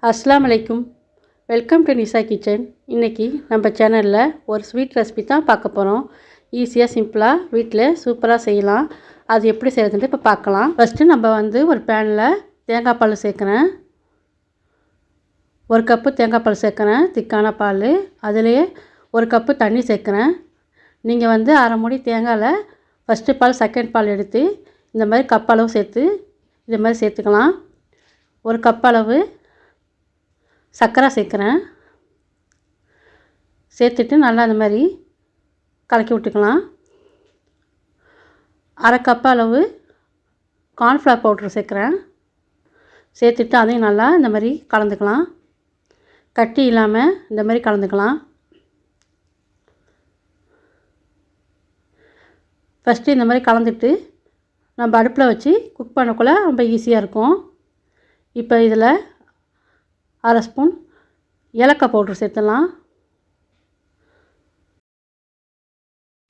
அஸ்ஸலாமு அலைக்கும். Welcome to Nisa kitchen. இன்றைக்கி நம்ம சேனலில் ஒரு ஸ்வீட் ரெசிபி தான் பார்க்க போகிறோம். ஈஸியாக சிம்பிளாக வீட்டில் சூப்பராக செய்யலாம். அது எப்படி செய்கிறதுன்ட்டு இப்போ பார்க்கலாம். ஃபஸ்ட்டு நம்ம ஒரு பேனில் தேங்காய் பால் சேர்க்குறேன். 1 கப்பு தேங்காய் பால் சேர்க்குறேன், திக்கான பால். அதிலேயே 1 கப்பு தண்ணி சேர்க்குறேன். நீங்கள் அரை மூடி தேங்காயில் ஃபஸ்ட்டு பால் செகண்ட் பால் எடுத்து இந்த மாதிரி கப் அளவு சேர்த்து இது மாதிரி சேர்த்துக்கலாம். 1 கப் அளவு சர்க்கரை சேர்க்குறேன். சேர்த்துட்டு நல்லா இந்த மாதிரி கலக்கி விட்டுக்கலாம். அரை கப் அளவு கார்ன்ஃப்ளவர் பவுட்ரு சேர்க்குறேன். சேர்த்துட்டு அதையும் நல்லா இந்த மாதிரி கலந்துக்கலாம். கட்டி இல்லாமல் இந்த மாதிரி கலந்துக்கலாம். ஃபஸ்ட்டு இந்த மாதிரி கலந்துட்டு நம்ம அடுப்பில் வச்சு குக் பண்ணக்குள்ளே ரொம்ப ஈஸியாக இருக்கும். இப்போ இதில் அரை ஸ்பூன் ஏலக்காய் பவுட்ரு சேர்த்துடலாம்.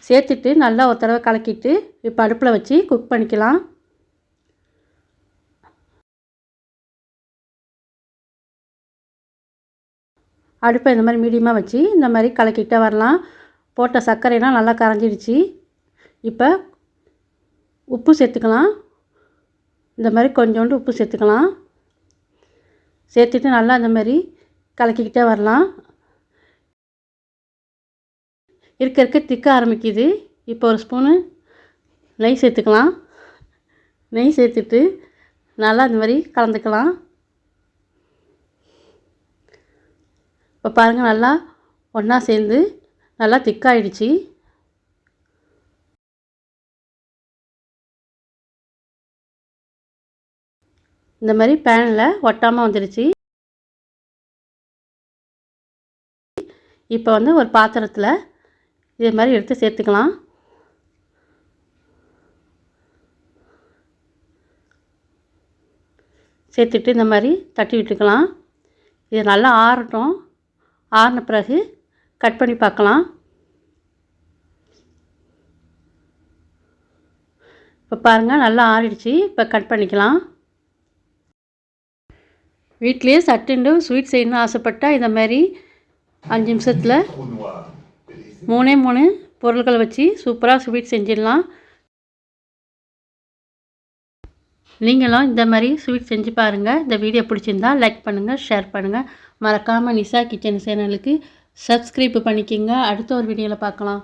சேர்த்துட்டு நல்லா ஒரு தடவை கலக்கிட்டு இப்போ அடுப்பில் வச்சு குக் பண்ணிக்கலாம். அடுப்பை இந்த மாதிரி மீடியமாக வச்சு இந்த மாதிரி கலக்கிட்டே வரலாம். போட்ட சர்க்கரைலாம் நல்லா கரைஞ்சிடுச்சு. இப்போ உப்பு சேர்த்துக்கலாம். இந்த மாதிரி கொஞ்சோண்டு உப்பு சேர்த்துக்கலாம். சேர்த்துட்டு நல்லா இந்த மாதிரி கலக்கிக்கிட்டே வரலாம். இருக்க திக்க ஆரம்பிக்குது. இப்போ ஒரு ஸ்பூனு நெய் சேர்த்துக்கலாம். நெய் சேர்த்துட்டு நல்லா இந்த மாதிரி கலந்துக்கலாம். இப்போ பாருங்கள், நல்லா ஒன்றா சேர்ந்து நல்லா திக்காயிடுச்சு. இந்த மாதிரி பேனில் ஒட்டாமல் வந்துடுச்சு. இப்போ ஒரு பாத்திரத்தில் இதே மாதிரி எடுத்து சேர்த்துக்கலாம். சேர்த்துட்டு இந்த மாதிரி தட்டி விட்டுக்கலாம். இது நல்லா ஆறட்டும். ஆறின பிறகு கட் பண்ணி பார்க்கலாம். இப்போ பாருங்கள், நல்லா ஆறிடுச்சு. இப்போ கட் பண்ணிக்கலாம். வீட்டிலேயே சட்டுண்டு ஸ்வீட் செய்யணும்னு ஆசைப்பட்டால் இந்த மாதிரி 5 நிமிஷத்தில் 3 பொருட்களை வச்சு சூப்பராக ஸ்வீட் செஞ்சிடலாம். நீங்களும் இந்த மாதிரி ஸ்வீட் செஞ்சு பாருங்கள். இந்த வீடியோ பிடிச்சிருந்தா லைக் பண்ணுங்கள், ஷேர் பண்ணுங்கள். மறக்காமல் நிசா கிச்சன் சேனலுக்கு சப்ஸ்கிரைப் பண்ணிக்கோங்க. அடுத்த ஒரு வீடியோவில் பார்க்கலாம்.